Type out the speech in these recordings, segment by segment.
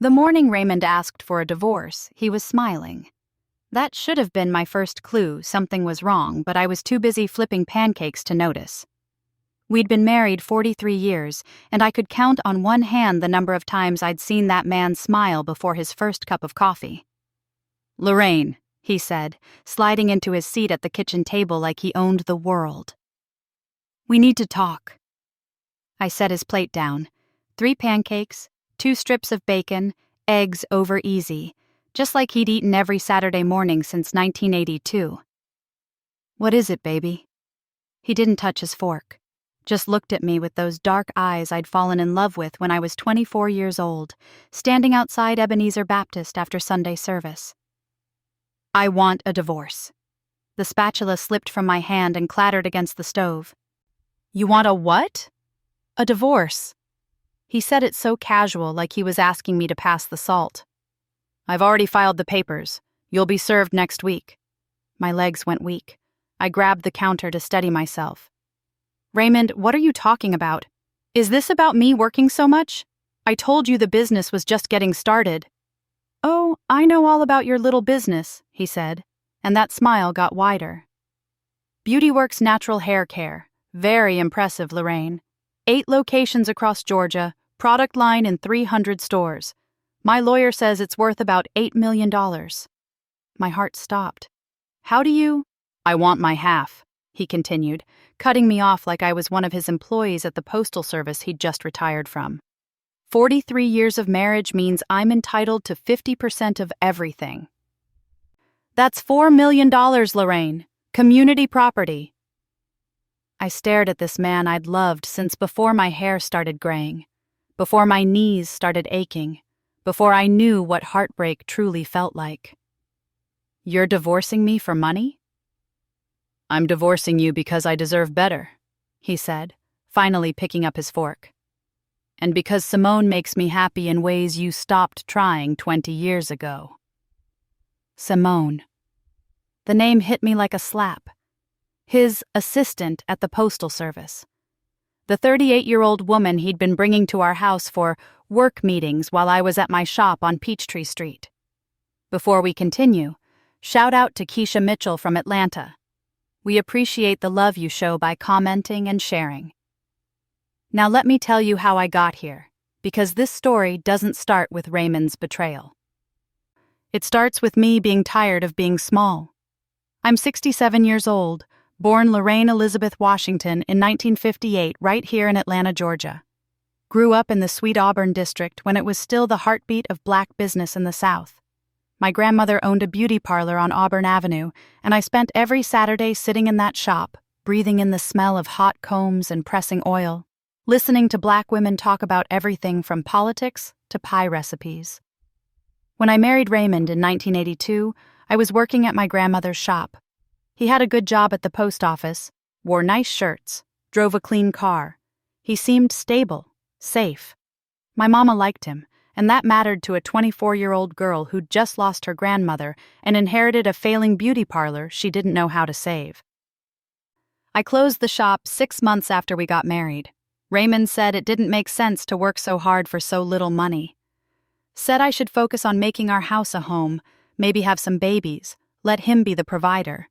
The morning Raymond asked for a divorce, he was smiling. That should have been my first clue something was wrong, but I was too busy flipping pancakes to notice. We'd been married 43 years, and I could count on one hand the number of times I'd seen that man smile before his first cup of coffee. "Lorraine," he said, sliding into his seat at the kitchen table like he owned the world. "We need to talk." I set his plate down. 3 pancakes, 2 strips of bacon, eggs over easy, just like he'd eaten every Saturday morning since 1982. "What is it, baby?" He didn't touch his fork, just looked at me with those dark eyes I'd fallen in love with when I was 24 years old, standing outside Ebenezer Baptist after Sunday service. "I want a divorce." The spatula slipped from my hand and clattered against the stove. "You want a what?" "A divorce." He said it so casual, like he was asking me to pass the salt. "I've already filed the papers. You'll be served next week." My legs went weak. I grabbed the counter to steady myself. "Raymond, what are you talking about? Is this about me working so much? I told you the business was just getting started." "Oh, I know all about your little business," he said, and that smile got wider. "BeautyWorks Natural Hair Care. Very impressive, Lorraine. 8 locations across Georgia, product line in 300 stores. My lawyer says it's worth about $8 million. My heart stopped. "How do you—" "I want my half," he continued, cutting me off like I was one of his employees at the postal service he'd just retired from. 43 years of marriage means I'm entitled to 50% of everything. "That's $4 million, Lorraine. Community property." I stared at this man I'd loved since before my hair started graying, before my knees started aching, before I knew what heartbreak truly felt like. "You're divorcing me for money?" "I'm divorcing you because I deserve better," he said, finally picking up his fork. "And because Simone makes me happy in ways you stopped trying 20 years ago." Simone. The name hit me like a slap. His assistant at the postal service. The 38-year-old woman he'd been bringing to our house for work meetings while I was at my shop on Peachtree Street. Before we continue, shout out to Keisha Mitchell from Atlanta. We appreciate the love you show by commenting and sharing. Now let me tell you how I got here, because this story doesn't start with Raymond's betrayal. It starts with me being tired of being small. I'm 67 years old, born Lorraine Elizabeth Washington in 1958 right here in Atlanta, Georgia. Grew up in the Sweet Auburn district when it was still the heartbeat of black business in the South. My grandmother owned a beauty parlor on Auburn Avenue, and I spent every Saturday sitting in that shop, breathing in the smell of hot combs and pressing oil, listening to black women talk about everything from politics to pie recipes. When I married Raymond in 1982, I was working at my grandmother's shop. He had a good job at the post office, wore nice shirts, drove a clean car. He seemed stable, safe. My mama liked him, and that mattered to a 24-year-old girl who'd just lost her grandmother and inherited a failing beauty parlor she didn't know how to save. I closed the shop 6 months after we got married. Raymond said it didn't make sense to work so hard for so little money. Said I should focus on making our house a home, maybe have some babies, let him be the provider.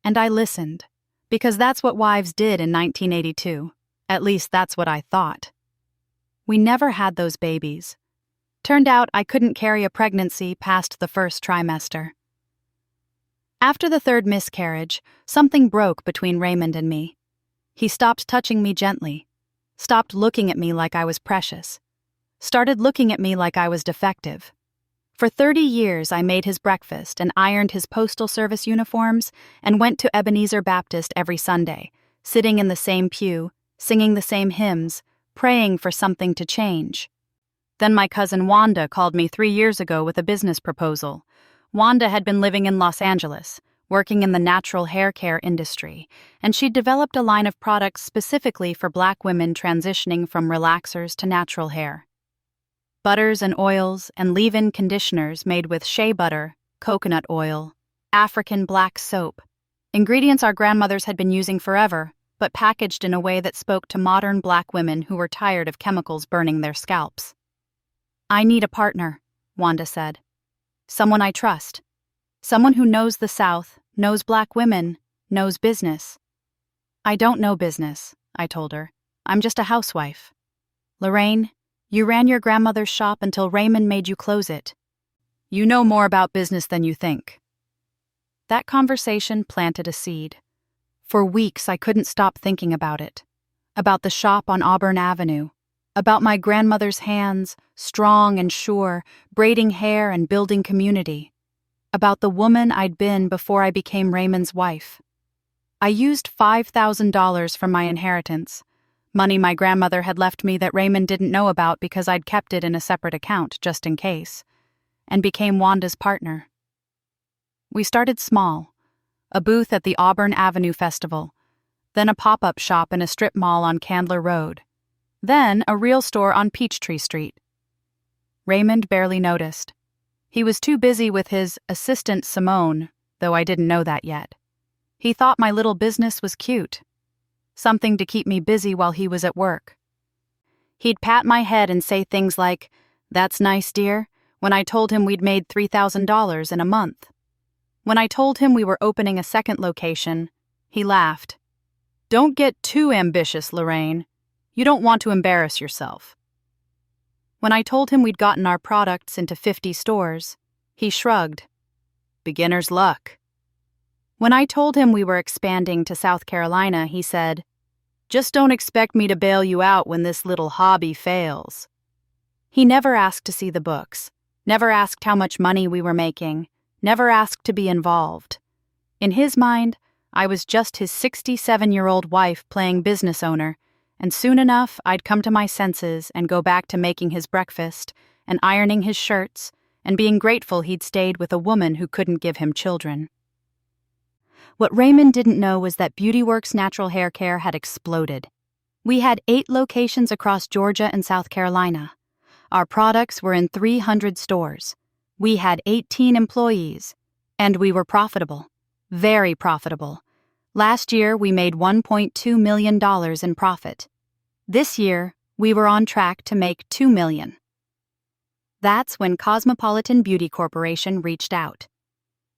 And I listened, because that's what wives did in 1982. At least that's what I thought. We never had those babies. Turned out I couldn't carry a pregnancy past the first trimester. After the 3rd miscarriage, something broke between Raymond and me. He stopped touching me gently, stopped looking at me like I was precious, started looking at me like I was defective. For 30 years, I made his breakfast and ironed his postal service uniforms and went to Ebenezer Baptist every Sunday, sitting in the same pew, singing the same hymns, praying for something to change. Then my cousin Wanda called me 3 years ago with a business proposal. Wanda had been living in Los Angeles, working in the natural hair care industry, and she'd developed a line of products specifically for black women transitioning from relaxers to natural hair. Butters and oils and leave-in conditioners made with shea butter, coconut oil, African black soap, ingredients our grandmothers had been using forever, but packaged in a way that spoke to modern black women who were tired of chemicals burning their scalps. "I need a partner," Wanda said. Someone I trust. Someone who knows the South, knows black women, knows business. I don't know business, I told her. I'm just a housewife. Lorraine, you ran your grandmother's shop until Raymond made you close it. You know more about business than you think. That conversation planted a seed. For weeks I couldn't stop thinking about it. About the shop on Auburn Avenue. About my grandmother's hands, strong and sure, braiding hair and building community. About the woman I'd been before I became Raymond's wife. I used $5,000 from my inheritance, money my grandmother had left me that Raymond didn't know about because I'd kept it in a separate account just in case, and became Wanda's partner. We started small, a booth at the Auburn Avenue Festival, then a pop-up shop in a strip mall on Candler Road, then a real store on Peachtree Street. Raymond barely noticed. He was too busy with his assistant Simone, though I didn't know that yet. He thought my little business was cute. Something to keep me busy while he was at work. He'd pat my head and say things like, "That's nice, dear," when I told him we'd made $3,000 in a month. When I told him we were opening a second location, he laughed. "Don't get too ambitious, Lorraine. You don't want to embarrass yourself." When I told him we'd gotten our products into 50 stores, he shrugged. "Beginner's luck." When I told him we were expanding to South Carolina, he said, "Just don't expect me to bail you out when this little hobby fails." He never asked to see the books, never asked how much money we were making, never asked to be involved. In his mind, I was just his 67-year-old wife playing business owner, and soon enough I'd come to my senses and go back to making his breakfast and ironing his shirts and being grateful he'd stayed with a woman who couldn't give him children. What Raymond didn't know was that BeautyWorks Natural Hair Care had exploded. We had 8 locations across Georgia and South Carolina. Our products were in 300 stores. We had 18 employees. And we were profitable. Very profitable. Last year, we made $1.2 million in profit. This year, we were on track to make $2 million. That's when Cosmopolitan Beauty Corporation reached out.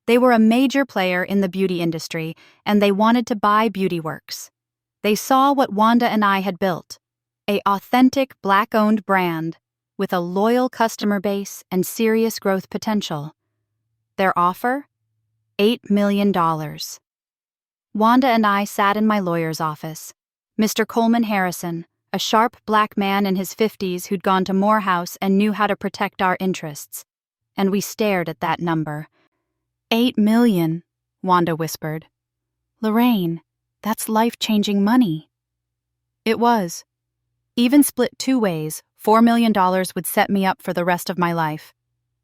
They were a major player in the beauty industry, and they wanted to buy BeautyWorks. They saw what Wanda and I had built, an authentic Black-owned brand with a loyal customer base and serious growth potential. Their offer? $8 million. Wanda and I sat in my lawyer's office. Mr. Coleman Harrison, a sharp black man in his 50s who'd gone to Morehouse and knew how to protect our interests. And we stared at that number. $8 million, Wanda whispered. Lorraine, that's life-changing money. It was. Even split 2 ways, $4 million would set me up for the rest of my life.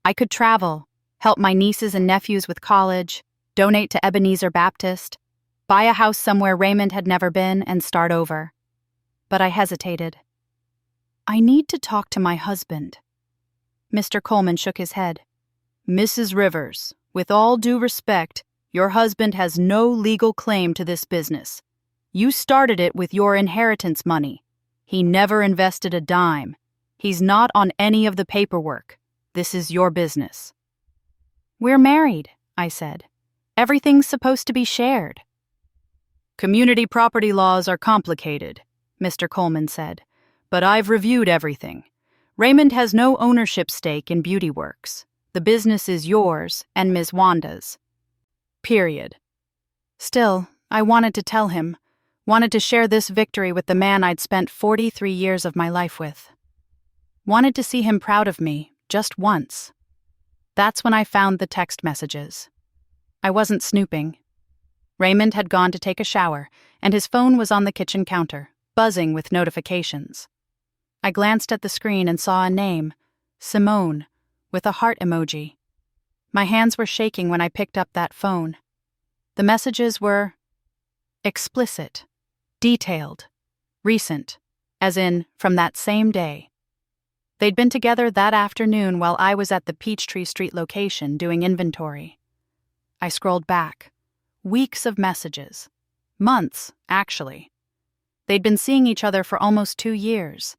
I could travel, help my nieces and nephews with college, donate to Ebenezer Baptist, buy a house somewhere Raymond had never been, and start over. But I hesitated. I need to talk to my husband. Mr. Coleman shook his head. Mrs. Rivers, with all due respect, your husband has no legal claim to this business. You started it with your inheritance money. He never invested a dime. He's not on any of the paperwork. This is your business. We're married, I said. Everything's supposed to be shared. Community property laws are complicated, Mr. Coleman said, but I've reviewed everything. Raymond has no ownership stake in BeautyWorks. The business is yours and Ms. Wanda's. Period. Still, I wanted to tell him, wanted to share this victory with the man I'd spent 43 years of my life with. Wanted to see him proud of me, just once. That's when I found the text messages. I wasn't snooping. Raymond had gone to take a shower, and his phone was on the kitchen counter, buzzing with notifications. I glanced at the screen and saw a name, Simone, with a heart emoji. My hands were shaking when I picked up that phone. The messages were explicit, detailed, recent, as in from that same day. They'd been together that afternoon while I was at the Peachtree Street location doing inventory. I scrolled back. Weeks of messages. Months, actually. They'd been seeing each other for almost 2 years.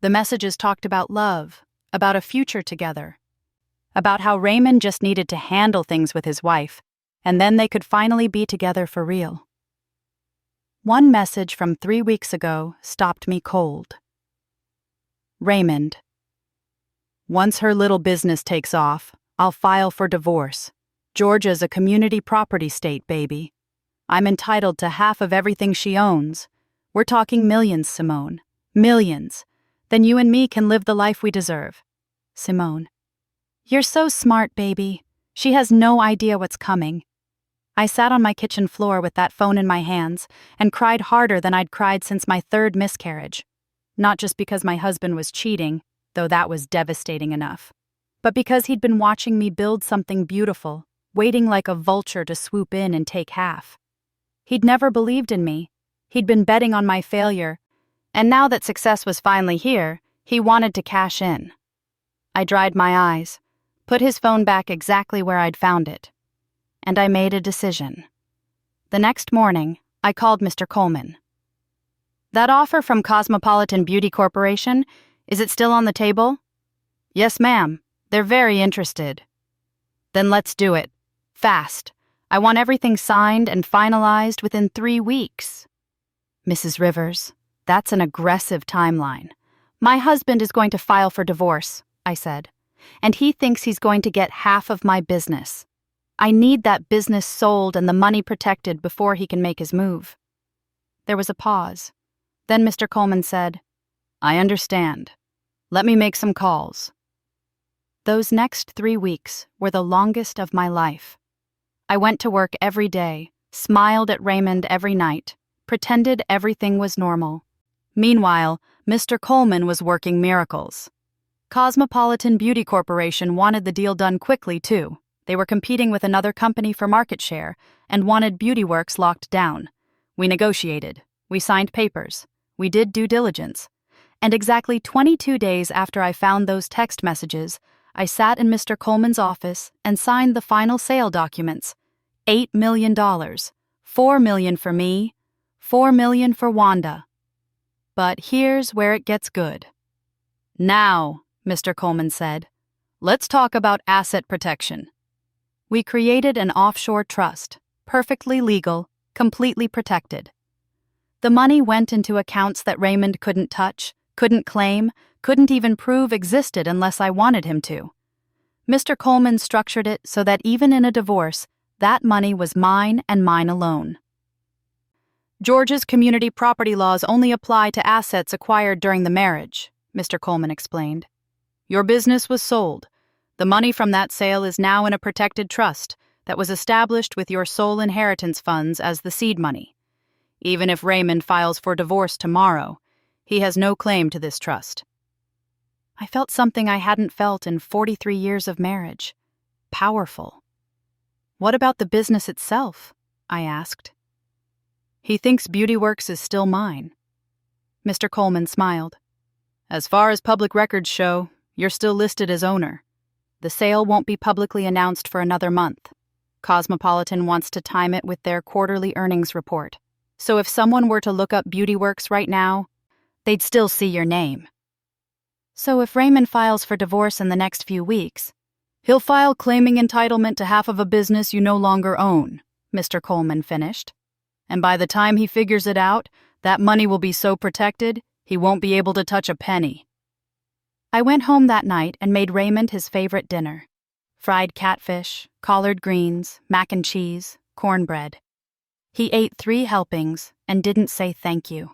The messages talked about love, about a future together. about how Raymond just needed to handle things with his wife, and then they could finally be together for real. One message from 3 weeks ago stopped me cold. Raymond. Once her little business takes off, I'll file for divorce. Georgia's a community property state, baby. I'm entitled to half of everything she owns. We're talking millions, Simone. Millions. Then you and me can live the life we deserve. Simone. You're so smart, baby. She has no idea what's coming. I sat on my kitchen floor with that phone in my hands and cried harder than I'd cried since my 3rd miscarriage. Not just because my husband was cheating, though that was devastating enough, but because he'd been watching me build something beautiful, waiting like a vulture to swoop in and take half. He'd never believed in me. He'd been betting on my failure, and now that success was finally here, he wanted to cash in. I dried my eyes, put his phone back exactly where I'd found it, and I made a decision. The next morning, I called Mr. Coleman. That offer from Cosmopolitan Beauty Corporation, is it still on the table? Yes, ma'am. They're very interested. Then let's do it. Fast. I want everything signed and finalized within 3 weeks. Mrs. Rivers, that's an aggressive timeline. My husband is going to file for divorce, I said, and he thinks he's going to get half of my business. I need that business sold and the money protected before he can make his move. There was a pause. Then Mr. Coleman said, I understand. Let me make some calls. Those next 3 weeks were the longest of my life. I went to work every day, smiled at Raymond every night, pretended everything was normal. Meanwhile, Mr. Coleman was working miracles. Cosmopolitan Beauty Corporation wanted the deal done quickly, too. They were competing with another company for market share and wanted BeautyWorks locked down. We negotiated. We signed papers. We did due diligence. And exactly 22 days after I found those text messages, I sat in Mr. Coleman's office and signed the final sale documents. $8 million. $4 million for me, $4 million for Wanda. But here's where it gets good. Now, Mr. Coleman said, let's talk about asset protection. We created an offshore trust, perfectly legal, completely protected. The money went into accounts that Raymond couldn't touch, couldn't claim, couldn't even prove existed unless I wanted him to. Mr. Coleman structured it so that even in a divorce, that money was mine and mine alone. Georgia's community property laws only apply to assets acquired during the marriage, Mr. Coleman explained. Your business was sold. The money from that sale is now in a protected trust that was established with your sole inheritance funds as the seed money. Even if Raymond files for divorce tomorrow, he has no claim to this trust. I felt something I hadn't felt in 43 years of marriage. Powerful. What about the business itself? I asked. He thinks BeautyWorks is still mine. Mr. Coleman smiled. As far as public records show, you're still listed as owner. The sale won't be publicly announced for another month. Cosmopolitan wants to time it with their quarterly earnings report. So if someone were to look up BeautyWorks right now, they'd still see your name. So if Raymond files for divorce in the next few weeks, he'll file claiming entitlement to half of a business you no longer own, Mr. Coleman finished. And by the time he figures it out, that money will be so protected, he won't be able to touch a penny. I went home that night and made Raymond his favorite dinner. Fried catfish, collard greens, mac and cheese, cornbread. He ate 3 helpings and didn't say thank you.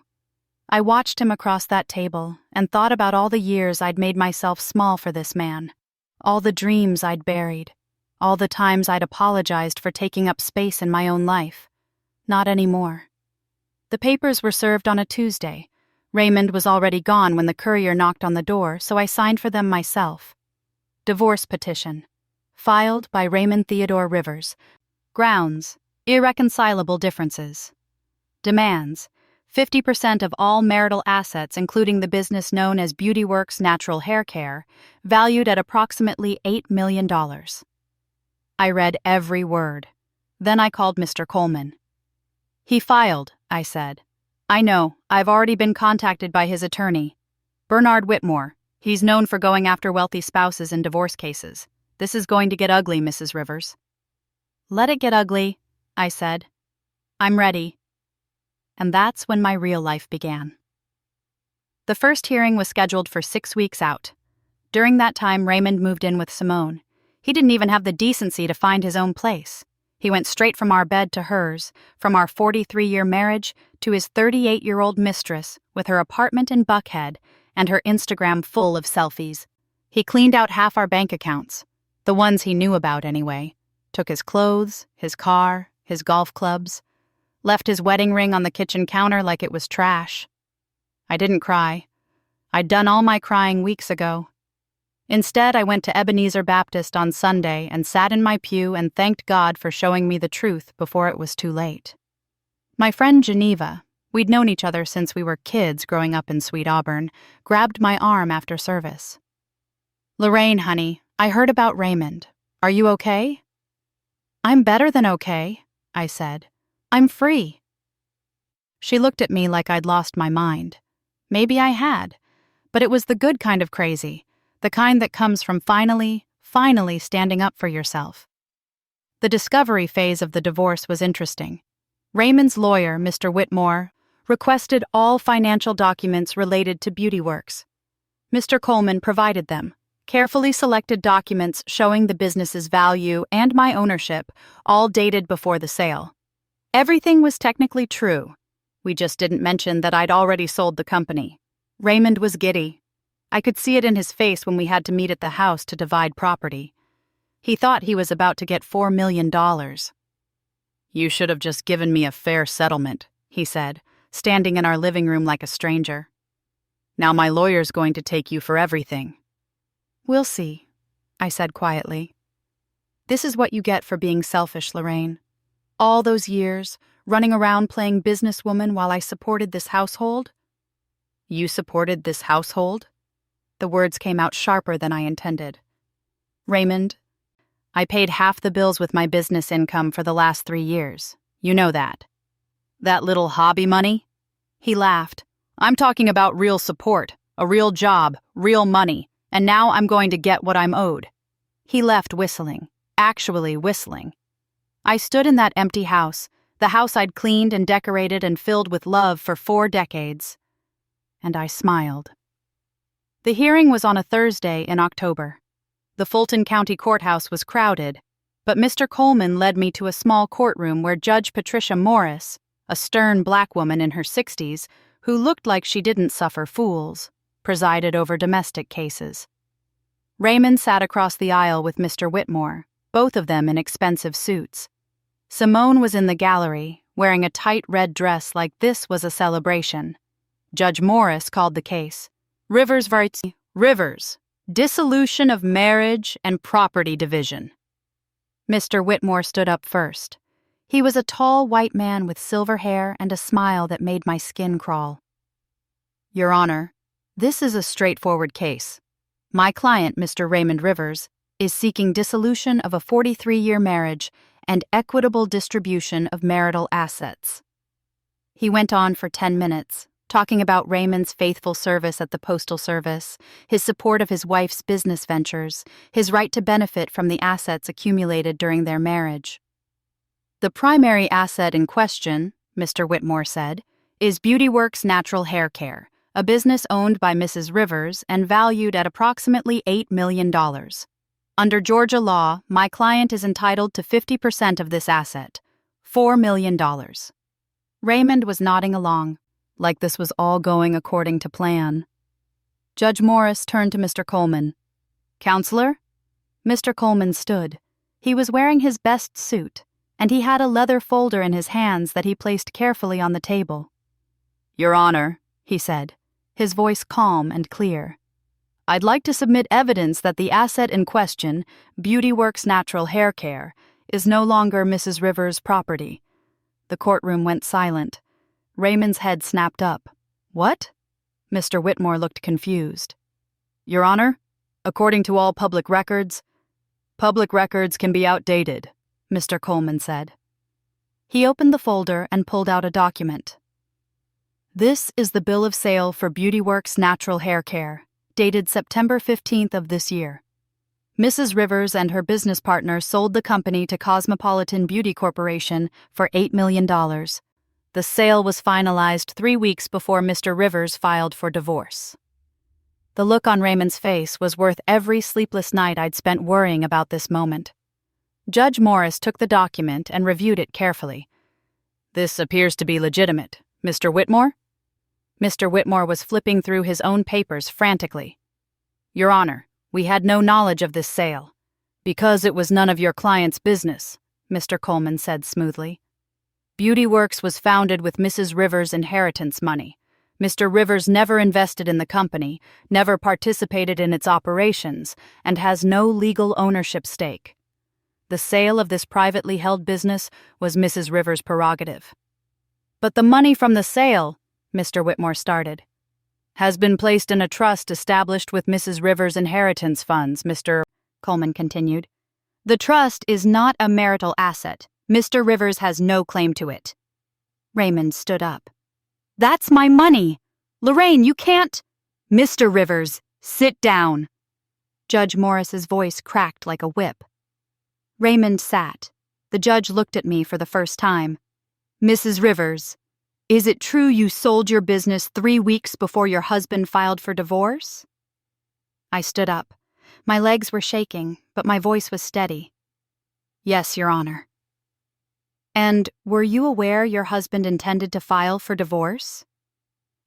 I watched him across that table and thought about all the years I'd made myself small for this man, all the dreams I'd buried, all the times I'd apologized for taking up space in my own life. Not anymore. The papers were served on a Tuesday. Raymond was already gone when the courier knocked on the door, so I signed for them myself. Divorce petition. Filed by Raymond Theodore Rivers. Grounds: irreconcilable differences. Demands: 50% of all marital assets, including the business known as BeautyWorks Natural Hair Care, valued at approximately $8 million. I read every word. Then I called Mr. Coleman. He filed, I said. I know, I've already been contacted by his attorney. Bernard Whitmore. He's known for going after wealthy spouses in divorce cases. This is going to get ugly, Mrs. Rivers. Let it get ugly, I said. I'm ready. And that's when my real life began. The first hearing was scheduled for 6 weeks out. During that time, Raymond moved in with Simone. He didn't even have the decency to find his own place. He went straight from our bed to hers, from our 43-year marriage to his 38-year-old mistress with her apartment in Buckhead and her Instagram full of selfies. He cleaned out half our bank accounts, the ones he knew about anyway, took his clothes, his car, his golf clubs, left his wedding ring on the kitchen counter like it was trash. I didn't cry. I'd done all my crying weeks ago. Instead, I went to Ebenezer Baptist on Sunday and sat in my pew and thanked God for showing me the truth before it was too late. My friend Geneva, we'd known each other since we were kids growing up in Sweet Auburn, grabbed my arm after service. "Lorraine, honey, I heard about Raymond. Are you okay?" "I'm better than okay," I said. "I'm free." She looked at me like I'd lost my mind. Maybe I had, but it was the good kind of crazy, the kind that comes from finally standing up for yourself. The discovery phase of the divorce was interesting. Raymond's lawyer, Mr. Whitmore, requested all financial documents related to BeautyWorks. Mr. Coleman provided them, carefully selected documents showing the business's value and my ownership, all dated before the sale. Everything was technically true. We just didn't mention that I'd already sold the company. Raymond was giddy. I could see it in his face when we had to meet at the house to divide property. He thought he was about to get $4 million. "You should have just given me a fair settlement," he said, standing in our living room like a stranger. "Now my lawyer's going to take you for everything." "We'll see," I said quietly. "This is what you get for being selfish, Lorraine. All those years, running around playing businesswoman while I supported this household." "You supported this household?" The words came out sharper than I intended. "Raymond, I paid half the bills with my business income for the last 3 years. You know that." "That little hobby money?" He laughed. "I'm talking about real support, a real job, real money, and now I'm going to get what I'm owed." He left whistling, actually whistling. I stood in that empty house, the house I'd cleaned and decorated and filled with love for 4 decades. And I smiled. The hearing was on a Thursday in October. The Fulton County Courthouse was crowded, but Mr. Coleman led me to a small courtroom where Judge Patricia Morris, a stern black woman in her 60s, who looked like she didn't suffer fools, presided over domestic cases. Raymond sat across the aisle with Mr. Whitmore, both of them in expensive suits. Simone was in the gallery, wearing a tight red dress like this was a celebration. Judge Morris called the case. Rivers vs. Rivers. Dissolution of marriage and property division. Mr. Whitmore stood up first. He was a tall white man with silver hair and a smile that made my skin crawl. "Your Honor, this is a straightforward case. My client, Mr. Raymond Rivers, is seeking dissolution of a 43-year marriage and equitable distribution of marital assets." He went on for 10 minutes, talking about Raymond's faithful service at the Postal Service, his support of his wife's business ventures, his right to benefit from the assets accumulated during their marriage. "The primary asset in question," Mr. Whitmore said, "is BeautyWorks Natural Hair Care, a business owned by Mrs. Rivers and valued at approximately $8 million. Under Georgia law, my client is entitled to 50% of this asset, $4 million. Raymond was nodding along, like this was all going according to plan. Judge Morris turned to Mr. Coleman. "Counselor?" Mr. Coleman stood. He was wearing his best suit, and he had a leather folder in his hands that he placed carefully on the table. "Your Honor," he said, his voice calm and clear, "I'd like to submit evidence that the asset in question, BeautyWorks Natural Hair Care, is no longer Mrs. Rivers' property." The courtroom went silent. Raymond's head snapped up. "What?" Mr. Whitmore looked confused. "Your Honor, according to all public records can be outdated," Mr. Coleman said. He opened the folder and pulled out a document. "This is the bill of sale for BeautyWorks Natural Hair Care, dated September 15th of this year. Mrs. Rivers and her business partner sold the company to Cosmopolitan Beauty Corporation for $8 million. The sale was finalized 3 weeks before Mr. Rivers filed for divorce. The look on Raymond's face was worth every sleepless night I'd spent worrying about this moment. Judge Morris took the document and reviewed it carefully. "This appears to be legitimate. Mr. Whitmore?" Mr. Whitmore was flipping through his own papers frantically. "Your Honor, we had no knowledge of this sale. Because it was none of your client's business," Mr. Coleman said smoothly. "Beauty Works was founded with Mrs. Rivers' inheritance money. Mr. Rivers never invested in the company, never participated in its operations, and has no legal ownership stake. The sale of this privately held business was Mrs. Rivers' prerogative." "But the money from the sale," Mr. Whitmore started, "has been placed in a trust established with Mrs. Rivers' inheritance funds," Mr. Coleman continued. "The trust is not a marital asset. Mr. Rivers has no claim to it." Raymond stood up. "That's my money! Lorraine, you can't—" "Mr. Rivers, sit down!" Judge Morris's voice cracked like a whip. Raymond sat. The judge looked at me for the first time. "Mrs. Rivers, is it true you sold your business 3 weeks before your husband filed for divorce?" I stood up. My legs were shaking, but my voice was steady. "Yes, Your Honor." "And were you aware your husband intended to file for divorce?"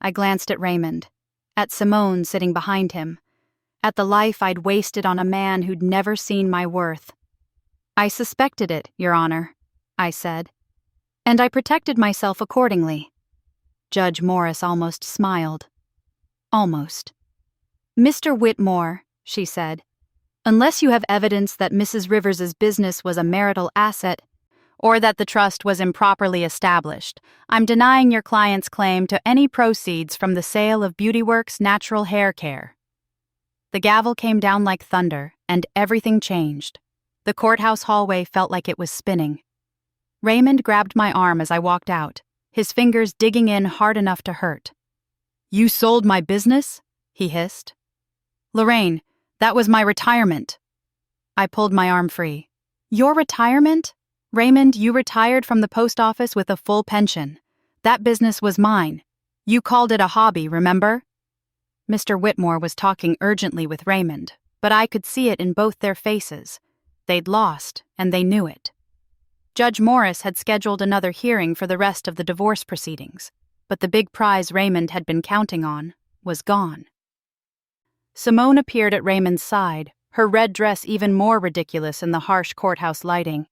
I glanced at Raymond, at Simone sitting behind him, at the life I'd wasted on a man who'd never seen my worth. "I suspected it, Your Honor," I said, "and I protected myself accordingly." Judge Morris almost smiled. Almost. "Mr. Whitmore," she said, "unless you have evidence that Mrs. Rivers's business was a marital asset, or that the trust was improperly established, I'm denying your client's claim to any proceeds from the sale of Beauty Works Natural Hair Care." The gavel came down like thunder, and everything changed. The courthouse hallway felt like it was spinning. Raymond grabbed my arm as I walked out, his fingers digging in hard enough to hurt. "You sold my business?" he hissed. "Lorraine, that was my retirement." I pulled my arm free. "Your retirement? Raymond, you retired from the post office with a full pension. That business was mine. You called it a hobby, remember?" Mr. Whitmore was talking urgently with Raymond, but I could see it in both their faces. They'd lost, and they knew it. Judge Morris had scheduled another hearing for the rest of the divorce proceedings, but the big prize Raymond had been counting on was gone. Simone appeared at Raymond's side, her red dress even more ridiculous in the harsh courthouse lighting.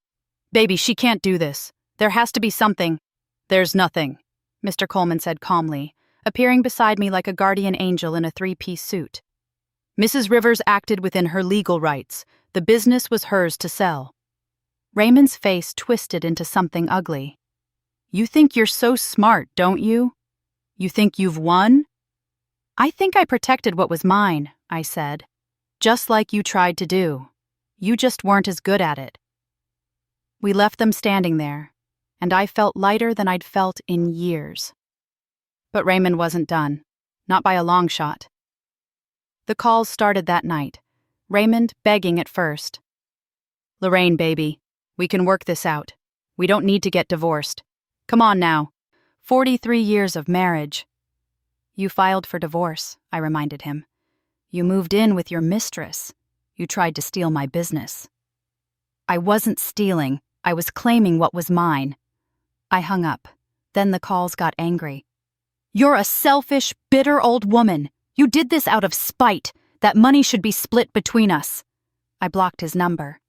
"Baby, she can't do this. There has to be something." "There's nothing," Mr. Coleman said calmly, appearing beside me like a guardian angel in a 3-piece suit. "Mrs. Rivers acted within her legal rights. The business was hers to sell." Raymond's face twisted into something ugly. "You think you're so smart, don't you? You think you've won?" "I think I protected what was mine," I said. "Just like you tried to do. You just weren't as good at it." We left them standing there, and I felt lighter than I'd felt in years. But Raymond wasn't done, not by a long shot. The calls started that night, Raymond begging at first. "Lorraine, baby, we can work this out. We don't need to get divorced. Come on now. 43 years of marriage." "You filed for divorce," I reminded him. "You moved in with your mistress. You tried to steal my business." "I wasn't stealing. I was claiming what was mine." I hung up. Then the calls got angry. "You're a selfish, bitter old woman. You did this out of spite. That money should be split between us." I blocked his number.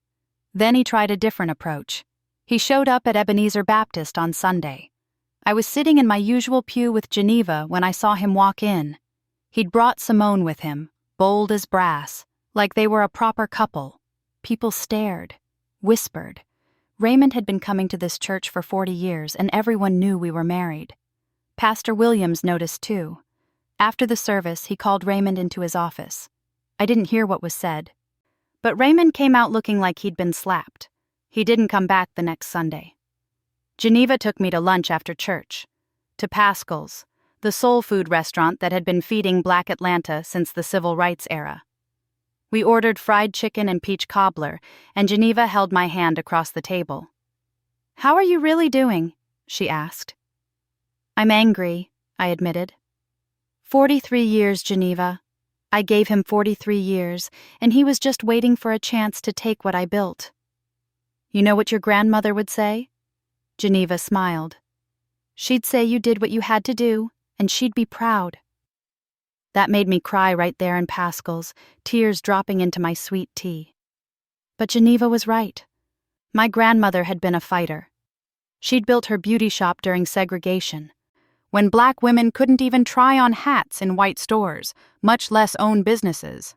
Then he tried a different approach. He showed up at Ebenezer Baptist on Sunday. I was sitting in my usual pew with Geneva when I saw him walk in. He'd brought Simone with him, bold as brass, like they were a proper couple. People stared, whispered. Raymond had been coming to this church for 40 years, and everyone knew we were married. Pastor Williams noticed too. After the service, he called Raymond into his office. I didn't hear what was said. But Raymond came out looking like he'd been slapped. He didn't come back the next Sunday. Geneva took me to lunch after church. To Pascal's, the soul food restaurant that had been feeding Black Atlanta since the civil rights era. We ordered fried chicken and peach cobbler, and Geneva held my hand across the table. "How are you really doing?" she asked. "I'm angry," I admitted. 43 years, Geneva. I gave him 43 years, and he was just waiting for a chance to take what I built. You know what your grandmother would say? Geneva smiled. She'd say you did what you had to do, and she'd be proud. That made me cry right there in Pascal's, tears dropping into my sweet tea. But Geneva was right. My grandmother had been a fighter. She'd built her beauty shop during segregation, when black women couldn't even try on hats in white stores, much less own businesses.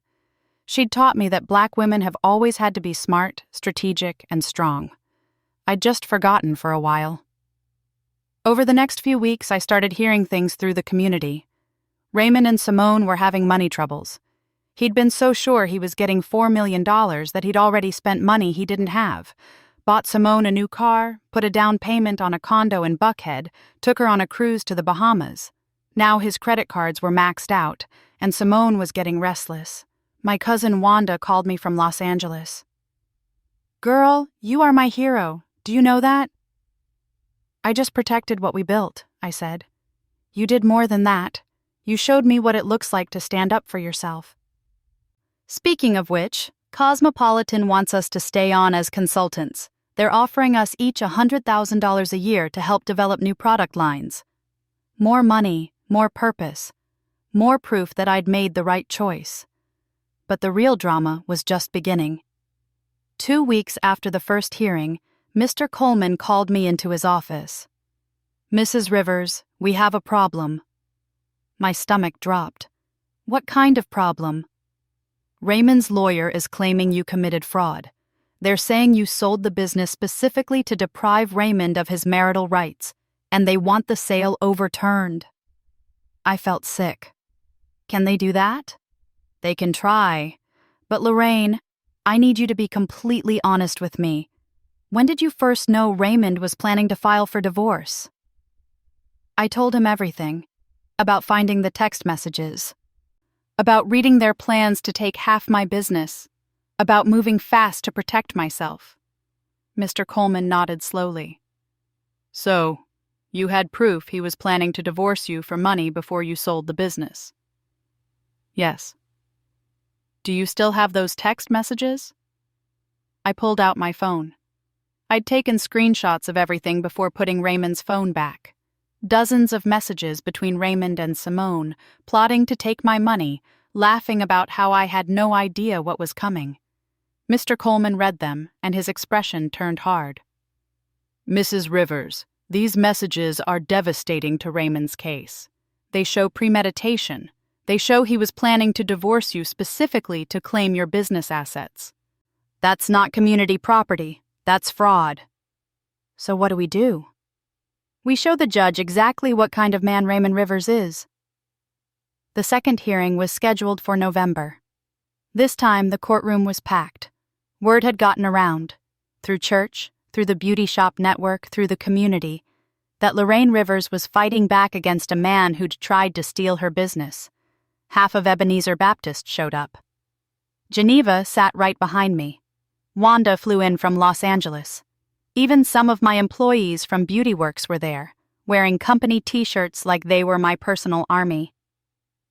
She'd taught me that black women have always had to be smart, strategic, and strong. I'd just forgotten for a while. Over the next few weeks, I started hearing things through the community. Raymond and Simone were having money troubles. He'd been so sure he was getting $4 million that he'd already spent money he didn't have. Bought Simone a new car, put a down payment on a condo in Buckhead, took her on a cruise to the Bahamas. Now his credit cards were maxed out, and Simone was getting restless. My cousin Wanda called me from Los Angeles. "Girl, you are my hero. Do you know that?" "I just protected what we built," I said. "You did more than that. You showed me what it looks like to stand up for yourself." Speaking of which, Cosmopolitan wants us to stay on as consultants. They're offering us each $100,000 a year to help develop new product lines. More money, more purpose, more proof that I'd made the right choice. But the real drama was just beginning. 2 weeks after the first hearing, Mr. Coleman called me into his office. "Mrs. Rivers, we have a problem." My stomach dropped. "What kind of problem?" "Raymond's lawyer is claiming you committed fraud. They're saying you sold the business specifically to deprive Raymond of his marital rights, and they want the sale overturned." I felt sick. Can they do that? They can try. But Lorraine, I need you to be completely honest with me. When did you first know Raymond was planning to file for divorce? I told him everything. About finding the text messages. About reading their plans to take half my business. About moving fast to protect myself. Mr. Coleman nodded slowly. "So, you had proof he was planning to divorce you for money before you sold the business?" "Yes." "Do you still have those text messages?" I pulled out my phone. I'd taken screenshots of everything before putting Raymond's phone back. Dozens of messages between Raymond and Simone, plotting to take my money, laughing about how I had no idea what was coming. Mr. Coleman read them, and his expression turned hard. "Mrs. Rivers, these messages are devastating to Raymond's case. They show premeditation. They show he was planning to divorce you specifically to claim your business assets. That's not community property. That's fraud." "So what do we do?" "We show the judge exactly what kind of man Raymond Rivers is." The second hearing was scheduled for November. This time the courtroom was packed. Word had gotten around, through church, through the beauty shop network, through the community, that Lorraine Rivers was fighting back against a man who'd tried to steal her business. Half of Ebenezer Baptist showed up. Geneva sat right behind me. Wanda flew in from Los Angeles. Even some of my employees from Beauty Works were there, wearing company t-shirts like they were my personal army.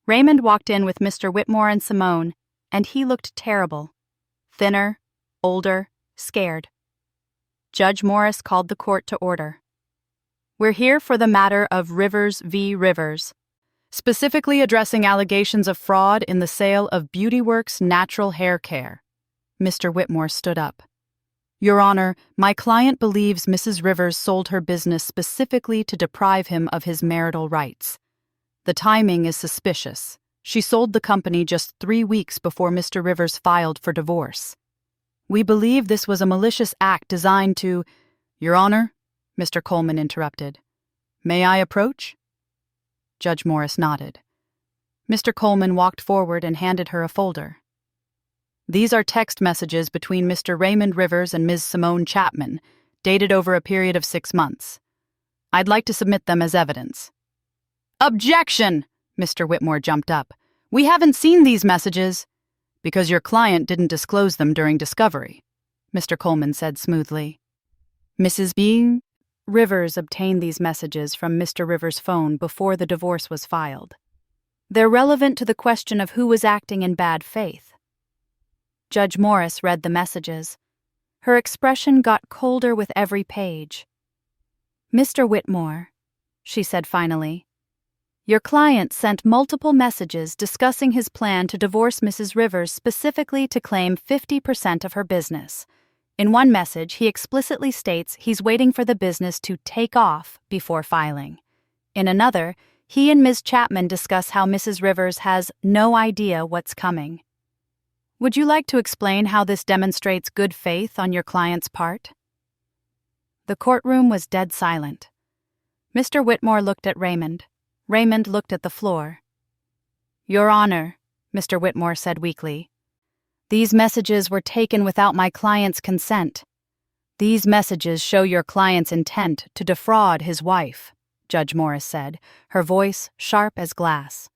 Raymond walked in with Mr. Whitmore and Simone, and he looked terrible. Thinner, older, scared. Judge Morris called the court to order. "We're here for the matter of Rivers v. Rivers, specifically addressing allegations of fraud in the sale of Beauty Works natural hair care." Mr. Whitmore stood up. "Your Honor, my client believes Mrs. Rivers sold her business specifically to deprive him of his marital rights. The timing is suspicious. She sold the company just 3 weeks before Mr. Rivers filed for divorce. We believe this was a malicious act designed to—" "Your Honor," Mr. Coleman interrupted. "May I approach?" Judge Morris nodded. Mr. Coleman walked forward and handed her a folder. "These are text messages between Mr. Raymond Rivers and Ms. Simone Chapman, dated over a period of 6 months. I'd like to submit them as evidence." "Objection!" Mr. Whitmore jumped up. "We haven't seen these messages." Because your client didn't disclose them during discovery, Mr. Coleman said smoothly. Mrs. B. Rivers obtained these messages from Mr. Rivers' phone before the divorce was filed. They're relevant to the question of who was acting in bad faith. Judge Morris read the messages. Her expression got colder with every page. Mr. Whitmore, she said finally, your client sent multiple messages discussing his plan to divorce Mrs. Rivers specifically to claim 50% of her business. In one message, he explicitly states he's waiting for the business to take off before filing. In another, he and Ms. Chapman discuss how Mrs. Rivers has no idea what's coming. Would you like to explain how this demonstrates good faith on your client's part? The courtroom was dead silent. Mr. Whitmore looked at Raymond. Raymond looked at the floor. Your Honor, Mr. Whitmore said weakly, these messages were taken without my client's consent. These messages show your client's intent to defraud his wife, Judge Morris said, her voice sharp as glass.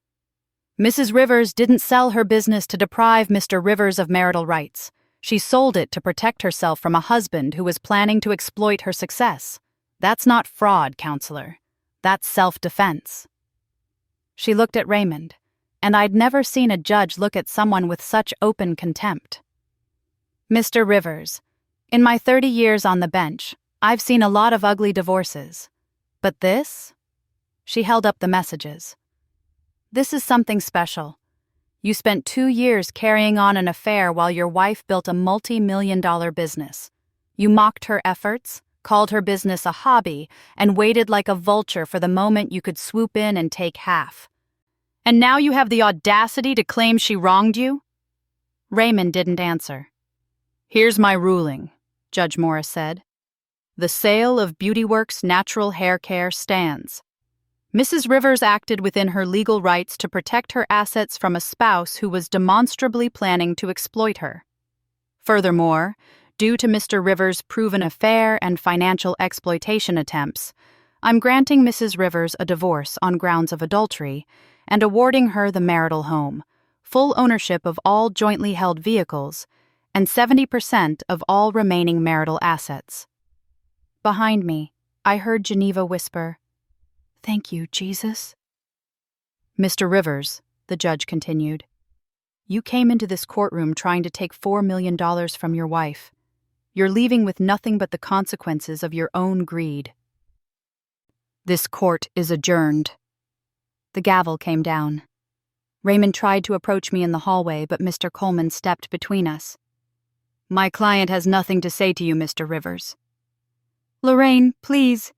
Mrs. Rivers didn't sell her business to deprive Mr. Rivers of marital rights. She sold it to protect herself from a husband who was planning to exploit her success. That's not fraud, counselor. That's self-defense. She looked at Raymond, and I'd never seen a judge look at someone with such open contempt. Mr. Rivers, in my 30 years on the bench, I've seen a lot of ugly divorces. But this? She held up the messages. This is something special. You spent 2 years carrying on an affair while your wife built a multi-million-dollar business. You mocked her efforts, called her business a hobby, and waited like a vulture for the moment you could swoop in and take half. And now you have the audacity to claim she wronged you? Raymond didn't answer. Here's my ruling, Judge Morris said. The sale of BeautyWorks Natural Hair Care stands. Mrs. Rivers acted within her legal rights to protect her assets from a spouse who was demonstrably planning to exploit her. Furthermore, due to Mr. Rivers' proven affair and financial exploitation attempts, I'm granting Mrs. Rivers a divorce on grounds of adultery and awarding her the marital home, full ownership of all jointly held vehicles, and 70% of all remaining marital assets. Behind me, I heard Geneva whisper, "Thank you, Jesus." Mr. Rivers, the judge continued, you came into this courtroom trying to take $4 million from your wife. You're leaving with nothing but the consequences of your own greed. This court is adjourned. The gavel came down. Raymond tried to approach me in the hallway, but Mr. Coleman stepped between us. My client has nothing to say to you, Mr. Rivers. Lorraine, please.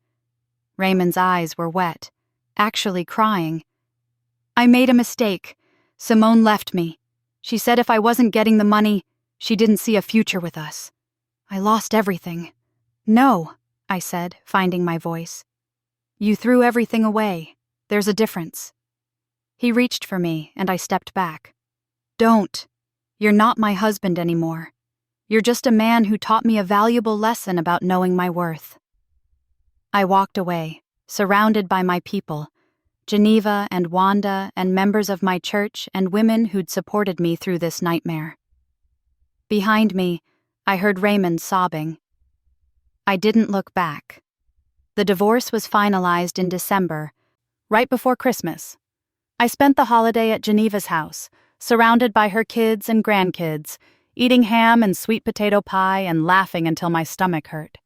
Raymond's eyes were wet, actually crying. I made a mistake. Simone left me. She said if I wasn't getting the money, she didn't see a future with us. I lost everything. No, I said, finding my voice. You threw everything away. There's a difference. He reached for me, and I stepped back. Don't. You're not my husband anymore. You're just a man who taught me a valuable lesson about knowing my worth. I walked away, surrounded by my people, Geneva and Wanda and members of my church and women who'd supported me through this nightmare. Behind me, I heard Raymond sobbing. I didn't look back. The divorce was finalized in December, right before Christmas. I spent the holiday at Geneva's house, surrounded by her kids and grandkids, eating ham and sweet potato pie and laughing until my stomach hurt.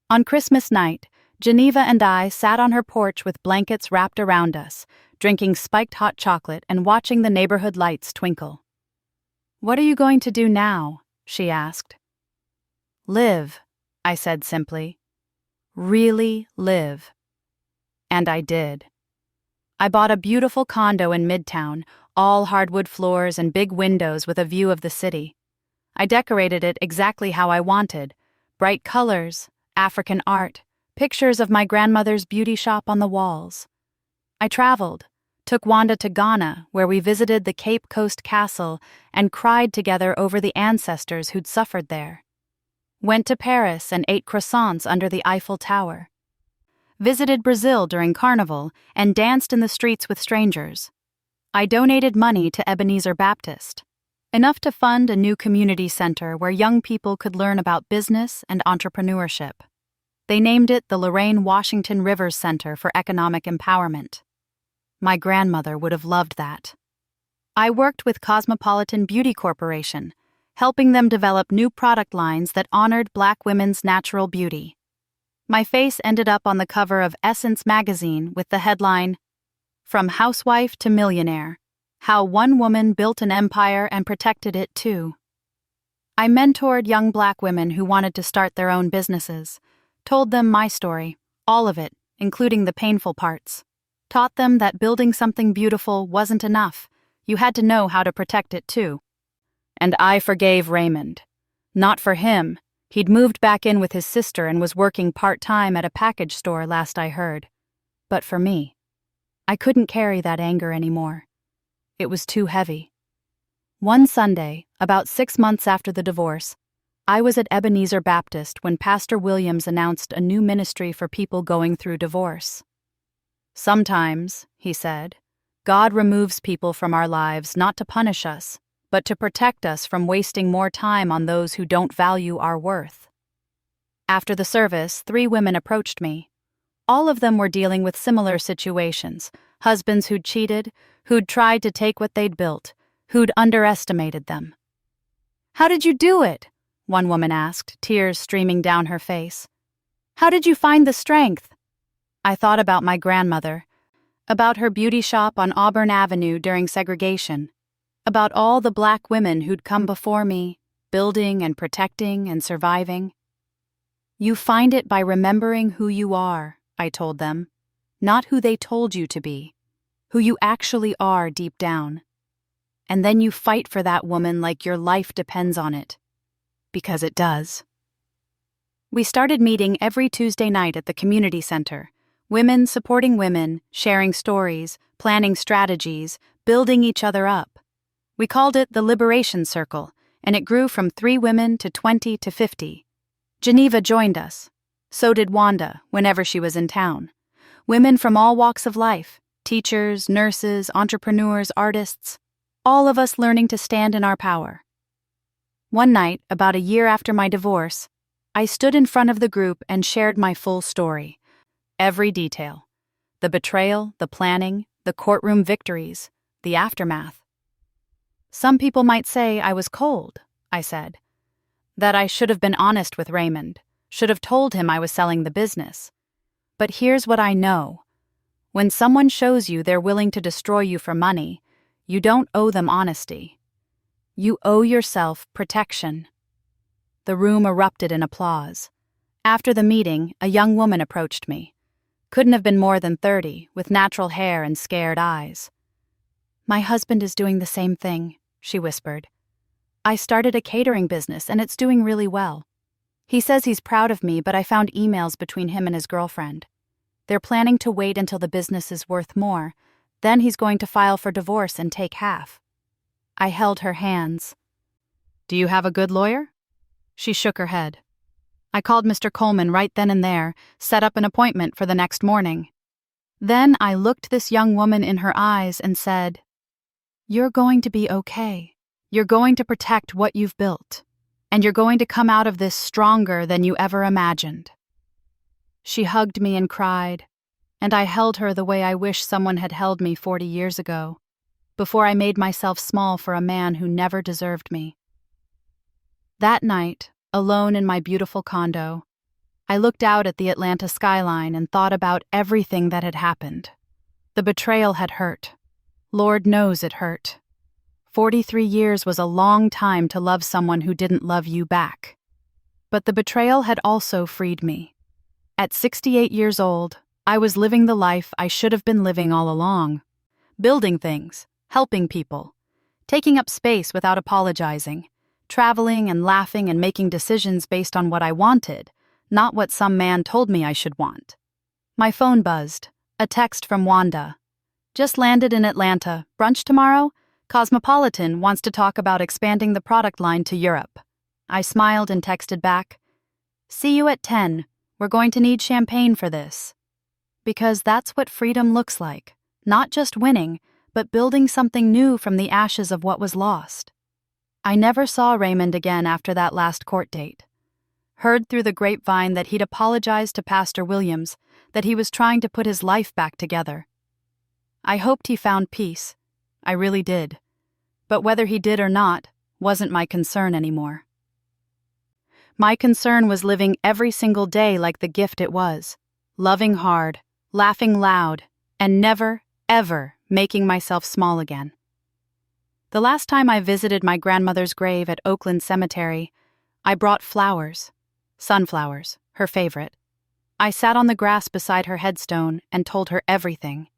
On Christmas night, Geneva and I sat on her porch with blankets wrapped around us, drinking spiked hot chocolate and watching the neighborhood lights twinkle. What are you going to do now? She asked. Live, I said simply. Really live. And I did. I bought a beautiful condo in Midtown, all hardwood floors and big windows with a view of the city. I decorated it exactly how I wanted, bright colors, African art, pictures of my grandmother's beauty shop on the walls. I traveled, took Wanda to Ghana, where we visited the Cape Coast Castle and cried together over the ancestors who'd suffered there. Went to Paris and ate croissants under the Eiffel Tower. Visited Brazil during Carnival and danced in the streets with strangers. I donated money to Ebenezer Baptist. Enough to fund a new community center where young people could learn about business and entrepreneurship. They named it the Lorraine Washington Rivers Center for Economic Empowerment. My grandmother would have loved that. I worked with Cosmopolitan Beauty Corporation, helping them develop new product lines that honored Black women's natural beauty. My face ended up on the cover of Essence magazine with the headline, "From Housewife to Millionaire: How One Woman Built an Empire and Protected It Too." I mentored young Black women who wanted to start their own businesses, told them my story, all of it, including the painful parts, taught them that building something beautiful wasn't enough, you had to know how to protect it too. And I forgave Raymond. Not for him. He'd moved back in with his sister and was working part-time at a package store last I heard. But for me, I couldn't carry that anger anymore. It was too heavy. One Sunday, about 6 months after the divorce, I was at Ebenezer Baptist when Pastor Williams announced a new ministry for people going through divorce. "Sometimes," he said, "God removes people from our lives not to punish us, but to protect us from wasting more time on those who don't value our worth." After the service, 3 women approached me. All of them were dealing with similar situations: husbands who'd cheated, who'd tried to take what they'd built, who'd underestimated them. "How did you do it?" one woman asked, tears streaming down her face. "How did you find the strength?" I thought about my grandmother, about her beauty shop on Auburn Avenue during segregation, about all the Black women who'd come before me, building and protecting and surviving. "You find it by remembering who you are," I told them, "not who they told you to be, who you actually are deep down. And then you fight for that woman like your life depends on it. Because it does." We started meeting every Tuesday night at the community center, women supporting women, sharing stories, planning strategies, building each other up. We called it the Liberation Circle, and it grew from 3 women to 20 to 50. Geneva joined us. So did Wanda, whenever she was in town. Women from all walks of life, teachers, nurses, entrepreneurs, artists, all of us learning to stand in our power. One night, about a year after my divorce, I stood in front of the group and shared my full story. Every detail. The betrayal, the planning, the courtroom victories, the aftermath. "Some people might say I was cold," I said. "That I should have been honest with Raymond, should have told him I was selling the business. But here's what I know. When someone shows you they're willing to destroy you for money, you don't owe them honesty. You owe yourself protection." The room erupted in applause. After the meeting, a young woman approached me. Couldn't have been more than 30, with natural hair and scared eyes. "My husband is doing the same thing," she whispered. "I started a catering business and it's doing really well. He says he's proud of me, but I found emails between him and his girlfriend. They're planning to wait until the business is worth more, then he's going to file for divorce and take half." I held her hands. "Do you have a good lawyer?" She shook her head. I called Mr. Coleman right then and there, set up an appointment for the next morning. Then I looked this young woman in her eyes and said, "You're going to be okay. You're going to protect what you've built, and you're going to come out of this stronger than you ever imagined." She hugged me and cried, and I held her the way I wish someone had held me 40 years ago, before I made myself small for a man who never deserved me. That night, alone in my beautiful condo, I looked out at the Atlanta skyline and thought about everything that had happened. The betrayal had hurt. Lord knows it hurt. 43 years was a long time to love someone who didn't love you back. But the betrayal had also freed me. At 68 years old, I was living the life I should have been living all along. Building things, helping people, taking up space without apologizing, traveling and laughing and making decisions based on what I wanted, not what some man told me I should want. My phone buzzed. A text from Wanda. "Just landed in Atlanta. Brunch tomorrow? Cosmopolitan wants to talk about expanding the product line to Europe." I smiled and texted back, "See you at 10. We're going to need champagne for this." Because that's what freedom looks like. Not just winning, but building something new from the ashes of what was lost. I never saw Raymond again after that last court date. Heard through the grapevine that he'd apologized to Pastor Williams, that he was trying to put his life back together. I hoped he found peace. I really did. But whether he did or not wasn't my concern anymore. My concern was living every single day like the gift it was, loving hard, laughing loud, and never, ever making myself small again. The last time I visited my grandmother's grave at Oakland Cemetery, I brought flowers, sunflowers, her favorite. I sat on the grass beside her headstone and told her everything.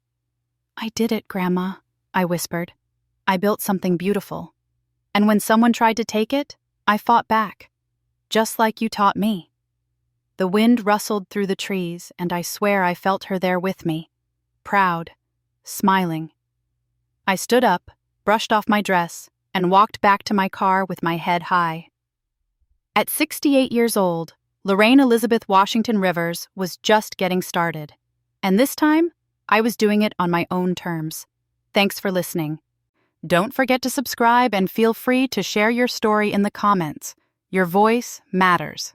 "I did it, Grandma," I whispered. "I built something beautiful. And when someone tried to take it, I fought back, just like you taught me." The wind rustled through the trees, and I swear I felt her there with me, proud, smiling. I stood up, brushed off my dress, and walked back to my car with my head high. At 68 years old, Lorraine Elizabeth Washington Rivers was just getting started. And this time, I was doing it on my own terms. Thanks for listening. Don't forget to subscribe and feel free to share your story in the comments. Your voice matters.